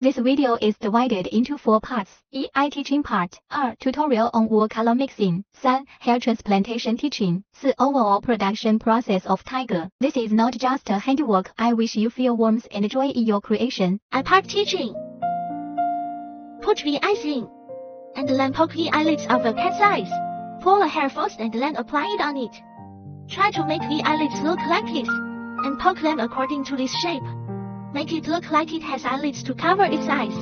This video is divided into 4 parts. Eye teaching part. 2. Tutorial on wool color mixing. 3. Hair transplantation teaching. 4. Overall production process of tiger. This is not just a handiwork. I wish you feel warmth and joy in your creation. Eye part teaching. Put the eyes in, and then poke the eyelids of a cat's eyes. Pull a hair first and then apply it on it. Try to make the eyelids look like this, and poke them according to this shape. Make it look like it has eyelids to cover its eyes.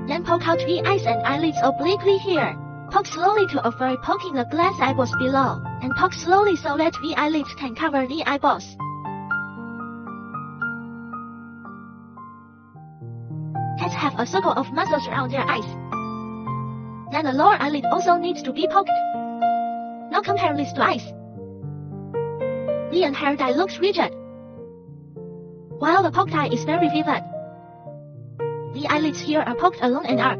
Then poke out the eyes and eyelids obliquely here. Poke slowly to avoid poking the glass eyeballs below, and poke slowly so that the eyelids can cover the eyeballs. Cats have a circle of muscles around their eyes. Then the lower eyelid also needs to be poked. Now compare this to eyes. The entire eye looks rigid, while the poked eye is very vivid. The eyelids here are poked along an arc,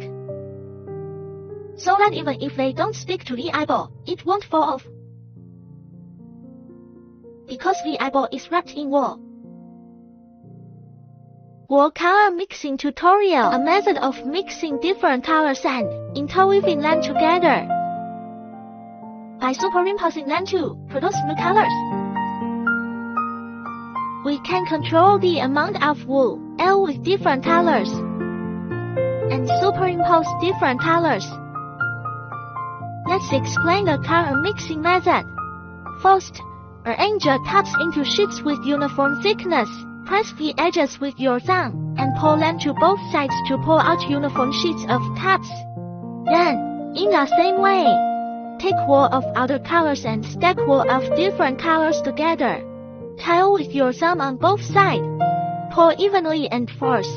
so that even if they don't stick to the eyeball, it won't fall off, because the eyeball is wrapped in wool. Wool color mixing tutorial. A method of mixing different colors and interweaving them together by superimposing them to produce new colors. We can control the amount of wool with different colors and superimpose different colors. Let's explain the color mixing method. First, arrange your tops into sheets with uniform thickness. Press the edges with your thumb and pull them to both sides to pull out uniform sheets of tops. Then, in the same way, take wool of other colors and stack wool of different colors together. Tie with your thumb on both sides. Pull evenly and force,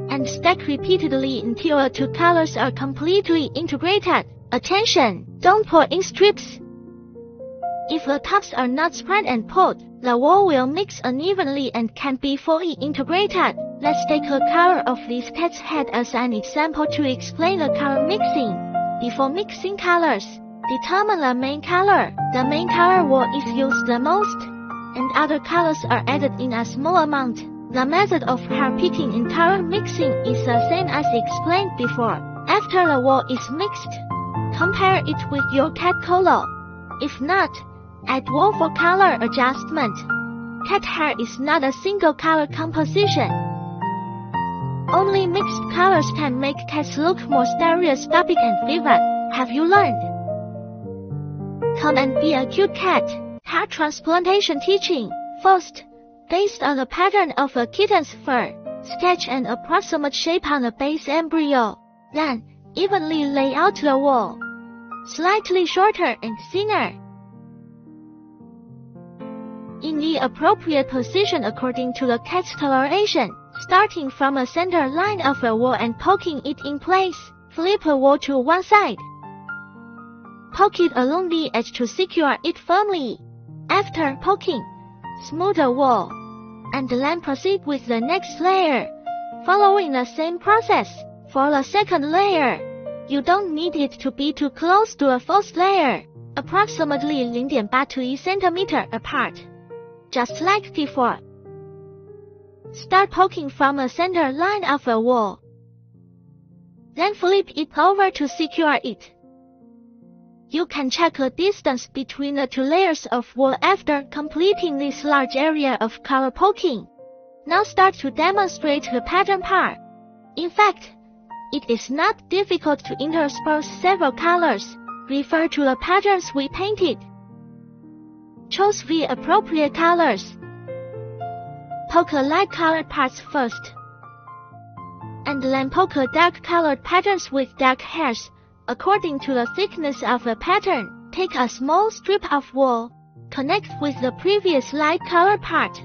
and stack repeatedly until the two colors are completely integrated. Attention! Don't pull in strips. If the tops are not spread and pulled, the wool will mix unevenly and can't be fully integrated. Let's take a color of this cat's head as an example to explain the color mixing. Before mixing colors, determine the main color. The main color wool is used the most, and other colors are added in a small amount. The method of hair picking and color mixing is the same as explained before. After the wool is mixed, compare it with your cat color. If not, add wool for color adjustment. Cat hair is not a single color composition. Only mixed colors can make cats look more stereoscopic and vivid. Have you learned? Come and be a cute cat. Hair transplantation teaching. First, based on the pattern of a kitten's fur, sketch an approximate shape on the base embryo. Then, evenly lay out the wool, slightly shorter and thinner, in the appropriate position according to the cat's coloration, starting from a center line of the wool and poking it in place. Flip the wool to one side. Poke it along the edge to secure it firmly. After poking, smooth the wool, and then proceed with the next layer, following the same process. For the second layer, you don't need it to be too close to the first layer, approximately 0.8 to 1 centimeter apart, just like before. Start poking from the center line of the wool, then flip it over to secure it. You can check the distance between the two layers of wool after completing this large area of color poking. Now start to demonstrate the pattern part. In fact, it is not difficult to intersperse several colors. Refer to the patterns we painted. Choose the appropriate colors. Poke the light-colored parts first, and then poke the dark-colored patterns with dark hairs. According to the thickness of the pattern, take a small strip of wool, connect with the previous light-colored part,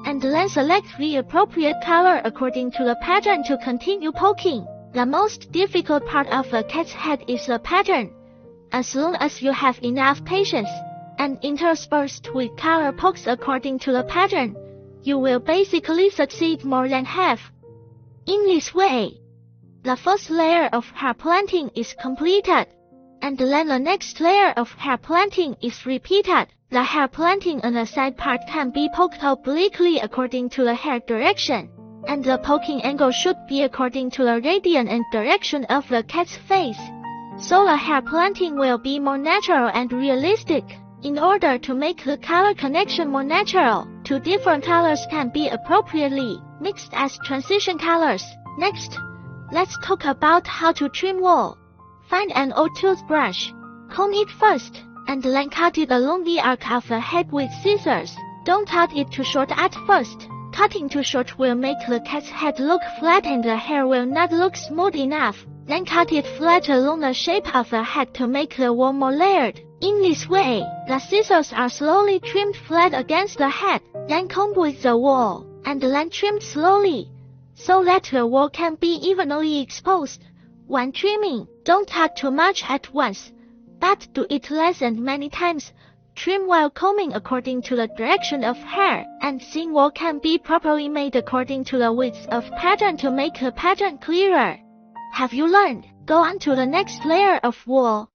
and then select the appropriate color according to the pattern to continue poking. The most difficult part of the cat's head is the pattern. As long as you have enough patience and interspersed with color pokes according to the pattern, you will basically succeed more than half. In this way, the first layer of hair planting is completed, and then the next layer of hair planting is repeated. The hair planting on the side part can be poked obliquely according to the hair direction. and the poking angle should be according to the radius and direction of the cat's face. So the hair planting will be more natural and realistic. In order to make the color connection more natural, two different colors can be appropriately mixed as transition colors. Next, let's talk about how to trim wool. Find an old toothbrush, comb it first, and then cut it along the arc of the head with scissors. Don't cut it too short at first. Cutting too short will make the cat's head look flat and the hair will not look smooth enough. Then cut it flat along the shape of the head to make the wool more layered. In this way, the scissors are slowly trimmed flat against the head, then combed with the wool, and then trimmed slowly, so that the wool can be evenly exposed. When trimming, don't cut too much at once, but do it less and many times. Trim while combing according to the direction of hair, and thin wool can be properly made according to the width of pattern to make the pattern clearer. Have you learned? Go on to the next layer of wool.